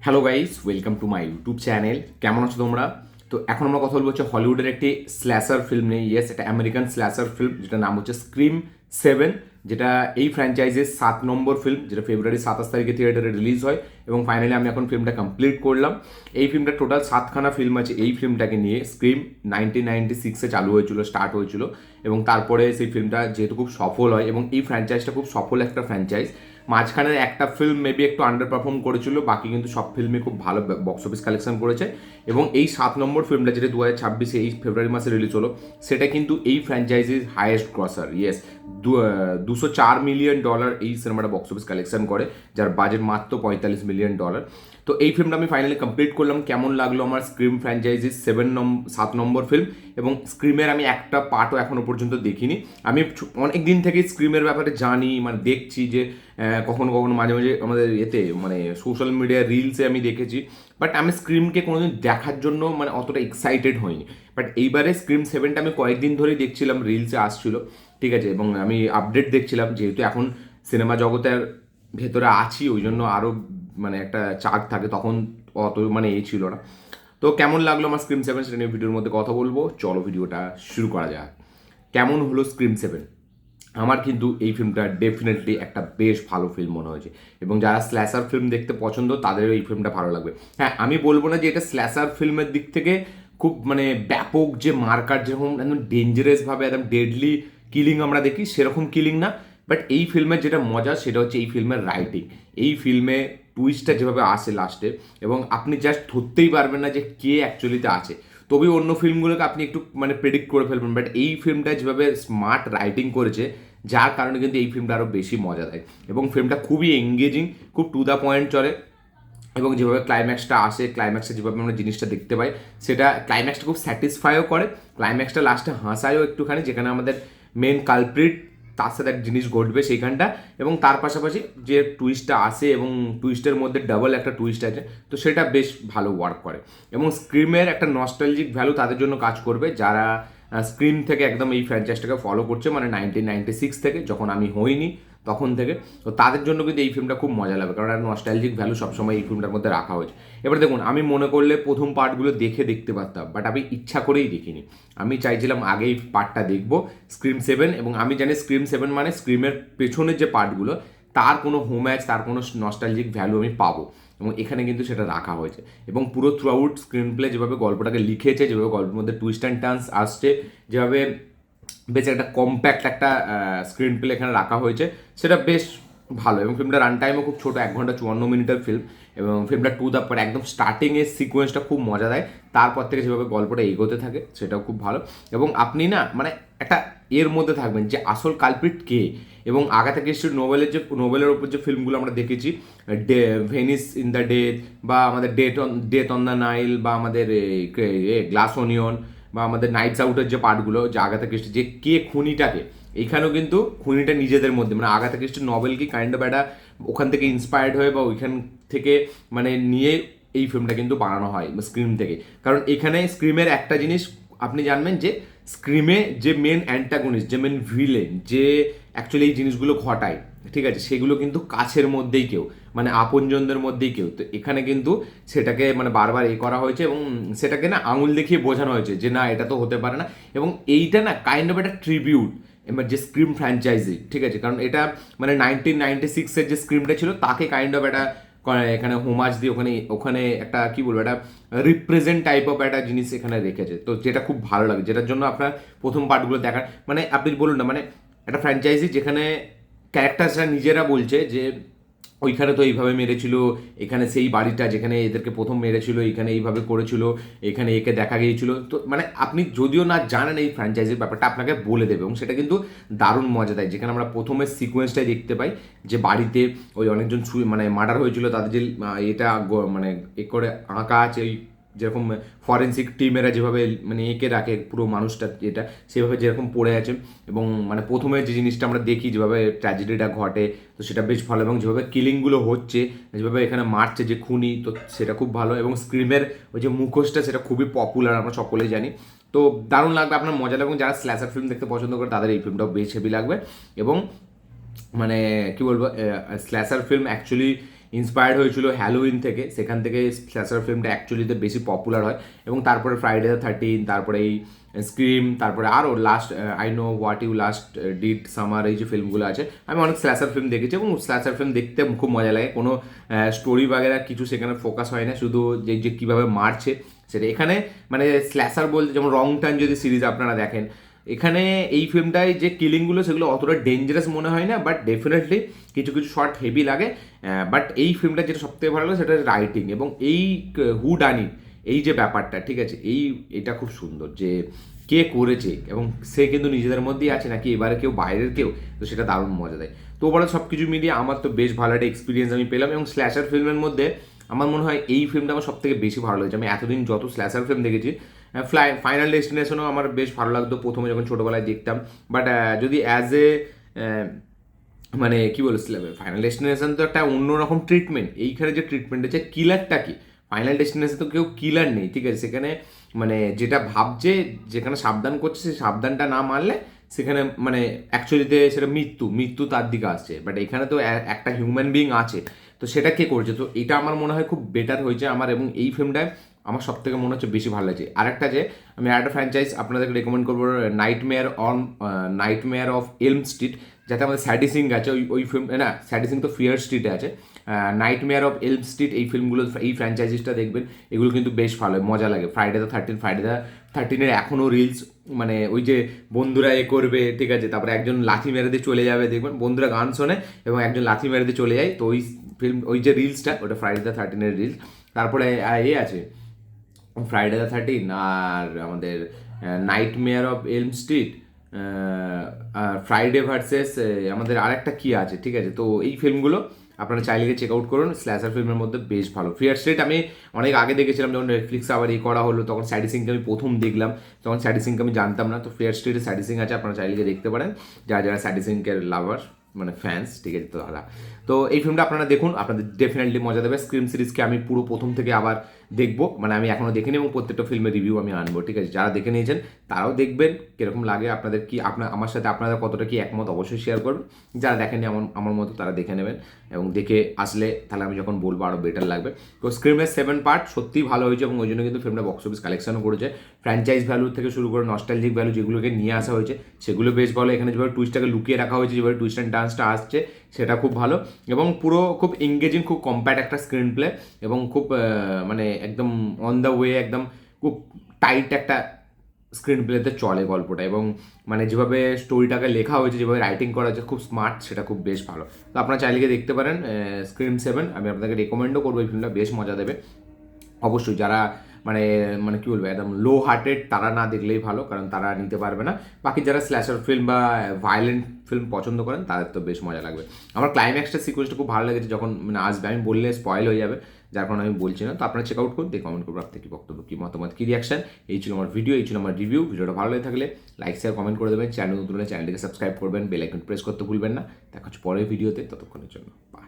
Hello guys, welcome to my YouTube channel. কেমন আছো তোমরা? তো এখন আমরা কথা বলবো হচ্ছে হলিউডের একটি স্ল্যাশার ফিল্ম নিয়ে। ইয়েস, এটা আমেরিকান স্ল্যাশার ফিল্ম, যেটা নাম হচ্ছে স্ক্রিম 7, যেটা এই ফ্র্যাঞ্চাইজের 7 নম্বর ফিল্ম, যেটা ফেব্রুয়ারি 27 তারিখে থিয়েটারে রিলিজ হয়। এবং ফাইনালি আমি এখন ফিল্মটা কমপ্লিট করলাম। এই ফিল্মটা টোটাল 7খানা ফিল্ম আছে এই ফিল্মটাকে নিয়ে। স্ক্রিম 1996-এ চালু হয়েছিল, স্টার্ট হয়েছিল, এবং তারপরে সেই ফিল্মটা যেহেতু খুব সফল হয়, এবং এই ফ্র্যাঞ্চাইজটা খুব সফল একটা ফ্র্যাঞ্চাইজ। মাঝখানের একটা ফিল্ম মেবি একটু আন্ডার পারফর্ম করেছিল, বাকি কিন্তু সব ফিল্মই খুব ভালো বক্স অফিস কালেকশন করেছে। এবং এই 7 নম্বর ফিল্মটা, যেটা 2026-এ এই ফেব্রুয়ারি মাসে রিলিজ হলো, সেটা কিন্তু এই ফ্র্যাঞ্চাইজির হাইয়েস্ট গ্রসার। ইয়েস, $204 মিলিয়ন এই সিনেমাটা বক্স অফিস কালেকশন করে, যার বাজেট মাত্র $45 মিলিয়ন। তো এই ফিল্মটা আমি ফাইনালি কমপ্লিট করলাম। কেমন লাগলো আমার স্ক্রিম ফ্র্যাঞ্চাইজির 7 নম্বর ফিল্ম? এবং স্ক্রিমের আমি একটা পার্টও এখনো পর্যন্ত দেখিনি। আমি অনেক দিন থেকে স্ক্রিমের ব্যাপারে জানি, মানে দেখছি যে কখনো কখনো মাঝে মাঝে আমাদের এতে মানে সোশ্যাল মিডিয়া রিলসে আমি দেখেছি, বাট আমি স্ক্রিমকে কোনোদিন দেখার জন্য মানে অতটা এক্সাইটেড হইনি। বাট এইবারে স্ক্রিম 7টা আমি কয়েকদিন ধরেই দেখছিলাম, রিলসে আসছিল, ঠিক আছে, এবং আমি আপডেট দেখছিলাম, যেহেতু এখন সিনেমা জগতের ভেতরে আছি, ওই জন্য আরও মানে একটা চার্ট থাকে, তখন অত মানে এই ছিল না। তো কেমন লাগলো আমার স্ক্রিম 7 সেটা নিয়ে ভিডিওর মধ্যে কথা বলবো। চলো ভিডিওটা শুরু করা যাক। কেমন হলো স্ক্রিম 7? আমার কিন্তু এই ফিল্মটা ডেফিনেটলি একটা বেশ ভালো ফিল্ম মনে হয়েছে, এবং যারা স্ল্যাশার ফিল্ম দেখতে পছন্দ তাদেরও এই ফিল্মটা ভালো লাগবে। হ্যাঁ, আমি বলবো না যে এটা স্ল্যাশার ফিল্মের দিক থেকে খুব মানে ব্যাপক যে মার্কার, যেরকম একদম ডেঞ্জারাসভাবে একদম ডেডলি কিলিং আমরা দেখি, সেরকম কিলিং না। বাট এই ফিল্মের যেটা মজা সেটা হচ্ছে এই ফিল্মের রাইটিং। এই ফিল্মে টুইস্টটা যেভাবে আসে লাস্টে, এবং আপনি জাস্ট ধরতেই পারবেন না যে কে অ্যাকচুয়ালিতে আছে। তবে অন্য ফিল্মগুলোকে আপনি একটু মানে প্রেডিক্ট করে ফেলবেন, বাট এই ফিল্মটা যেভাবে স্মার্ট রাইটিং করেছে, যার কারণে কিন্তু এই ফিল্মটা আরও বেশি মজা দেয়। এবং ফিল্মটা খুবই এঙ্গেজিং, খুব টু দ্য পয়েন্ট চলে, এবং যেভাবে ক্লাইম্যাক্সটা আসে, ক্লাইম্যাক্সে যেভাবে আমরা জিনিসটা দেখতে পাই, সেটা ক্লাইম্যাক্সটা খুব স্যাটিসফাইও করে। ক্লাইম্যাক্সটা লাস্টে হাসায়ও একটুখানি, যেখানে আমাদের মেন কালপ্রিট, তার সাথে এক জিনিস ঘটবে সেইখানটা, এবং তার পাশাপাশি যে টুইস্টটা আসে, এবং টুইস্টের মধ্যে ডাবল একটা টুইস্ট আছে, তো সেটা বেশ ভালো ওয়ার্ক করে। এবং স্ক্রিমের একটা নস্টালজিক ভ্যালু তাদের জন্য কাজ করবে যারা স্ক্রিন থেকে একদম এই ফ্র্যাঞ্চাইজটাকে ফলো করছে, মানে 1996 থেকে, যখন আমি হইনি তখন থেকে। তো তাদের জন্য কিন্তু এই ফিল্মটা খুব মজা লাগবে, কারণ একটা নস্টালজিক ভ্যালু সবসময় এই ফিল্মটার মধ্যে রাখা হয়েছে। এবার দেখুন, আমি মনে করলে প্রথম পার্টগুলো দেখতে পারতাম, বাট আমি ইচ্ছা করেই দেখিনি। আমি চাইছিলাম আগে এই পার্টটা দেখবো, স্ক্রিম 7, এবং আমি জানি স্ক্রিম 7 মানে স্ক্রিমের পেছনের যে পার্টগুলো, তার কোনো হোম্যাচ, তার কোনো নস্টালজিক ভ্যালু আমি পাবো, এবং এখানে কিন্তু সেটা রাখা হয়েছে। এবং পুরো থ্রু আউট স্ক্রিন প্লে যেভাবে গল্পটাকে লিখেছে, যেভাবে গল্পের মধ্যে টুইস্ট অ্যান্ড টার্নস আসছে, যেভাবে বেশ একটা কম্প্যাক্ট একটা স্ক্রিন প্লে এখানে রাখা হয়েছে, সেটা বেশ ভালো। এবং ফিল্মটা রান টাইমও খুব ছোটো, 1 ঘন্টা 54 মিনিটের ফিল্ম। এবং ফিল্মটা টু দ্য পয়েন্ট, একদম স্টার্টিংয়ের সিকোয়েন্সটা খুব মজা দেয়, তারপর থেকে যেভাবে গল্পটা এগোতে থাকে সেটাও খুব ভালো। এবং আপনি না মানে একটা এর মধ্যে থাকবেন যে আসল কালপ্রিট কে। এবং আগাথা ক্রিস্টির নোবেলের ওপর যে ফিল্মগুলো আমরা দেখেছি, ভেনিস ইন দ্য ডেথ, বা আমাদের ডেথ অন দ্য নাইল, বা আমাদের গ্লাস অনিয়ন, বা আমাদের নাইটস আউটের যে পার্টগুলো, যে আগাথা ক্রিস্টি যে কে খুনিটাকে, এইখানেও কিন্তু খুনিটা নিজেদের মধ্যে, মানে আগাথা ক্রিস্টির নভেল কি কাইন্ড অফ একটা ওখান থেকে ইন্সপায়ার্ড হয়ে, বা ওইখান থেকে মানে নিয়ে এই ফিল্মটা কিন্তু বানানো হয় স্ক্রিম থেকে। কারণ এখানে স্ক্রিমের একটা জিনিস আপনি জানবেন, যে স্ক্রিমে যে মেন অ্যান্টাগনিস্ট, যে মেন ভিলেন, যে অ্যাকচুয়ালি এই জিনিসগুলো ঘটায়, ঠিক আছে, সেগুলো কিন্তু কাছের মধ্যেই কেউ, মানে আপনজনদের মধ্যেই কেউ। তো এখানে কিন্তু সেটাকে মানে বারবার করা হয়েছে, এবং সেটাকে না আঙুল দেখিয়ে বোঝানো হয়েছে যে না, এটা তো হতে পারে না। এবং এইটা না কাইন্ড অফ একটা ট্রিবিউট এবার যে স্ক্রিম ফ্র্যাঞ্চাইজি, ঠিক আছে, কারণ এটা মানে 1996-এর যে স্ক্রিমটা ছিল, তাকে কাইন্ড অফ একটা এখানে হোমাজ দিয়ে ওখানে ওখানে একটা কি বলবো, একটা রিপ্রেজেন্ট টাইপ অফ একটা জিনিস এখানে রেখেছে। তো যেটা খুব ভালো লাগে, যেটার জন্য আপনার প্রথম পার্টগুলো দেখার মানে আপনি বলুন না, মানে একটা ফ্র্যাঞ্চাইজি যেখানে ক্যারেক্টার্সরা নিজেরা বলছে যে ওইখানে তো এইভাবে মেরেছিল, এখানে সেই বাড়িটা যেখানে এদেরকে প্রথম মেরেছিল, এখানে এইভাবে করেছিল, এখানে একে দেখা গিয়েছিল। তো মানে আপনি যদিও না জানেন এই ফ্র্যাঞ্চাইজির ব্যাপারটা, আপনাকে বলে দেবে, এবং সেটা কিন্তু দারুণ মজা দেয়। যেখানে আমরা প্রথমের সিকোয়েন্সটাই দেখতে পাই, যে বাড়িতে ওই অনেকজন মানে মার্ডার হয়েছিল, তাদের যে এটা মানে এ করে আঁকা আছে, ওই যেরকম ফরেন্সিক টিমেরা যেভাবে মানে এঁকে রাখে পুরো মানুষটা, যেটা সেভাবে যেরকম পড়ে আছে। এবং মানে প্রথমে যে জিনিসটা আমরা দেখি, যেভাবে ট্র্যাজেডিটা ঘটে, তো সেটা বেশ ভালো। এবং যেভাবে কিলিংগুলো হচ্ছে, যেভাবে এখানে মারছে যে খুনি, তো সেটা খুব ভালো। এবং স্ক্রিমের ওই যে মুখোশটা, সেটা খুবই পপুলার, আমরা সকলেই জানি। তো দারুণ লাগবে, আপনার মজা লাগবে। এবং যারা স্ল্যাশার ফিল্ম দেখতে পছন্দ করে তাদের এই ফিল্মটাও বেশ হেভি লাগবে। এবং মানে কি বলবো, স্ল্যাশার ফিল্ম অ্যাকচুয়ালি ইন্সপায়ার্ড হয়েছিল হ্যালোউইন থেকে, সেখান থেকে স্ল্যাশার ফিল্মটা অ্যাকচুয়ালিতে বেশি পপুলার হয় এবং তারপরে ফ্রাইডে দ্য 13, তারপরে এই স্ক্রিম, তারপরে আরও last I know what you last did summer, এই যে ফিল্মগুলো আছে, আমি অনেক স্ল্যাশার ফিল্ম দেখেছি এবং স্ল্যাশার ফিল্ম দেখতে খুব মজা লাগে। কোনো স্টোরি বাগেরা কিছু সেখানে ফোকাস হয় না, শুধু যে কীভাবে মারছে সেটা। এখানে মানে স্ল্যাশার বলতে যেমন রং টার্ন যদি সিরিজ আপনারা দেখেন, এখানে এই ফিল্মটায় যে কিলিংগুলো সেগুলো অতটা ডেঞ্জারাস মনে হয় না, বাট ডেফিনেটলি কিছু কিছু শর্ট হেভি লাগে। বাট এই ফিল্মটা যেটা সবথেকে ভালো লাগে সেটা রাইটিং এবং এই হু ডানি, এই যে ব্যাপারটা, ঠিক আছে, এটা খুব সুন্দর যে কে করেছে এবং সে কিন্তু নিজেদের মধ্যেই আছে নাকি এবারে কেউ বাইরের কেউ, তো সেটা দারুণ মজা দেয়। তো ওভারঅল সব কিছু মিলিয়ে আমার তো বেশ ভালো একটা এক্সপিরিয়েন্স আমি পেলাম এবং স্ল্যাশার ফিল্মের মধ্যে আমার মনে হয় এই ফিল্মটা আমার সবথেকে বেশি ভালো লেগেছে। আমি এতদিন যত স্ল্যাশার ফিল্ম দেখেছি, ফাইনাল ডেস্টিনেশনও আমার বেশ ভালো লাগতো প্রথমে যখন ছোটোবেলায় দেখতাম, বাট যদি অ্যাজ এ মানে কী বলছিলাম, ফাইনাল ডেস্টিনেশন তো একটা অন্যরকম ট্রিটমেন্ট, এইখানে যে ট্রিটমেন্ট হচ্ছে কিলারটা কি, ফাইনাল ডেস্টিনেশন তো কেউ কিলার নেই, ঠিক আছে, সেখানে মানে যেটা ভাবছে, যেখানে সাবধান করছে সেই সাবধানটা না মানলে সেখানে মানে অ্যাকচুয়ালিতে সেটা মৃত্যু তার দিকে আসছে, বাট এখানে তো একটা হিউম্যান বিং আছে, তো সেটা কে করছে, তো এটা আমার মনে হয় খুব বেটার হয়েছে আমার, এবং এই ফিল্মটায় আমার সব থেকে মনে হচ্ছে বেশি ভালো লাগছে। আরেকটা যে আমি আরেকটা ফ্র্যাঞ্চাইজ আপনাদেরকে রেকমেন্ড করবো, নাইটমেয়ার অফ এলম স্ট্রিট, যাতে আমাদের স্যাডি সিং আছে, ওই ফিল্ম না, স্যাডি সিং তো ফিয়ার স্ট্রিটে আছে, নাইটমেয়ার অফ এলম স্ট্রিট, এই ফিল্মগুলো, এই ফ্র্যাঞ্চাইজিসটা দেখবেন, এগুলো কিন্তু বেশ ভালো, মজা লাগে। ফ্রাইডে দ্য 13 এখনও রিলস, মানে ওই যে বন্ধুরা করবে, ঠিক আছে, তারপরে একজন লাথি মেরে দিয়ে চলে যাবে, দেখবেন বন্ধুরা গান শোনে এবং একজন লাথি মেরে দিয়ে চলে যায়, তো ওই ফিল্ম, ওই যে রিলসটা, ওটা ফ্রাইডে দ্য 13 রিলস। তারপরে আছে ফ্রাইডে দ্য 13 আর আমাদের নাইটমেয়ার অফ এলম স্ট্রিট, ফ্রাইডে ভার্সেস আমাদের আরেকটা কী আছে, ঠিক আছে, তো এই ফিল্মগুলো আপনারা চাইলে চেক আউট করুন, স্ল্যাশার ফিল্মের মধ্যে বেশ ভালো। ফিয়ার স্ট্রিট আমি অনেক আগে দেখেছিলাম, যখন নেটফ্লিক্সে আবার করা হলো, তখন স্যাডি সিংকে আমি প্রথম দেখলাম, তখন স্যাডি সিংকে আমি জানতাম না, তো ফিয়ার স্ট্রিটে স্যাডি সিং আছে, আপনারা চাইলে দেখতে পারেন, যারা স্যাডি সিংকের লাভার মানে ফ্যান্স, ঠিক আছে, তো দাদা, তো এই ফিল্মটা আপনারা দেখুন, আপনাদের ডেফিনেটলি মজা দেবে। স্ক্রিম সিরিজকে আমি পুরো প্রথম থেকে আবার দেখবো, মানে আমি এখনও দেখিনি এবং প্রত্যেকটা ফিল্মের রিভিউ আমি আনবো, ঠিক আছে, যারা দেখে নিয়েছেন তারাও দেখবেন কীরকম লাগে আপনাদের, কি আমার সাথে আপনারা কতটা কি একমত অবশ্যই শেয়ার করবেন, যারা দেখেনি আমার মতো তারা দেখে নেবেন এবং দেখে আসলে তাহলে আমি যখন বলবো আরও বেটার লাগবে। তো স্ক্রিমের 7 পার্ট সত্যিই ভালো হয়েছে এবং ওই জন্য কিন্তু ফিল্মটা বক্স অফিস কালেকশনও করেছে। ফ্র্যাঞ্চাইজ ভ্যালু থেকে শুরু করে নস্টালজিক ভ্যালু যেগুলোকে নিয়ে আসা হয়েছে সেগুলো বেশ ভালো, এখানে যেভাবে টুইস্টটাকে লুকিয়ে রাখা হয়েছে, যেভাবে টুইস্ট অ্যান্ড ডান্সটা আসছে সেটা খুব ভালো এবং পুরো খুব এঙ্গেজিং, খুব কম্প্যাক্ট একটা স্ক্রিন প্লে এবং খুব মানে একদম অন দ্য ওয়ে, একদম খুব টাইট একটা স্ক্রিন প্লেতে চলে গল্পটা, এবং মানে যেভাবে স্টোরিটাকে লেখা হয়েছে, যেভাবে রাইটিং করা হয়েছে খুব স্মার্ট, সেটা খুব বেশ ভালো। তো আপনারা চাইলে দেখতে পারেন স্ক্রিম 7, আমি আপনাদেরকে রেকমেন্ডও করবো, এই ফিল্মটা বেশ মজা দেবে অবশ্যই। যারা মানে মানে কী বলবো, একদম লো হার্টেড তারা না দেখলেই ভালো, কারণ তারা নিতে পারবে না। বাকি যারা স্ল্যাশার ফিল্ম বা ভায়োলেন্ট ফিল্ম পছন্দ করেন তাদের তো বেশ মজা লাগবে। আমার ক্লাইম্যাক্সটা সিকোয়েন্সটা খুব ভালো লেগেছে, যখন মানে আসবে, আমি বললে স্পয়েল হয়ে যাবে, যার কারণে আমি বলছি না। তো আপনারা চেক আউট করুন, দিয়ে কমেন্ট করবো আপনার কী বক্তব্য, কী মতামত, কী রিয়াকশন। এই ছিল আমার ভিডিও, এই ছিল আমার রিভিউ। ভিডিওটা ভালো লেগে থাকলে লাইক শেয়ার কমেন্ট করে দেবেন, চ্যানেল নতুন হলে চ্যানেলটিকে সাবস্ক্রাইব করবেন, বেল আইকন প্রেস করতে ভুলবেন না। দেখা হচ্ছে পরের ভিডিওতে, ততক্ষণের জন্য বাই।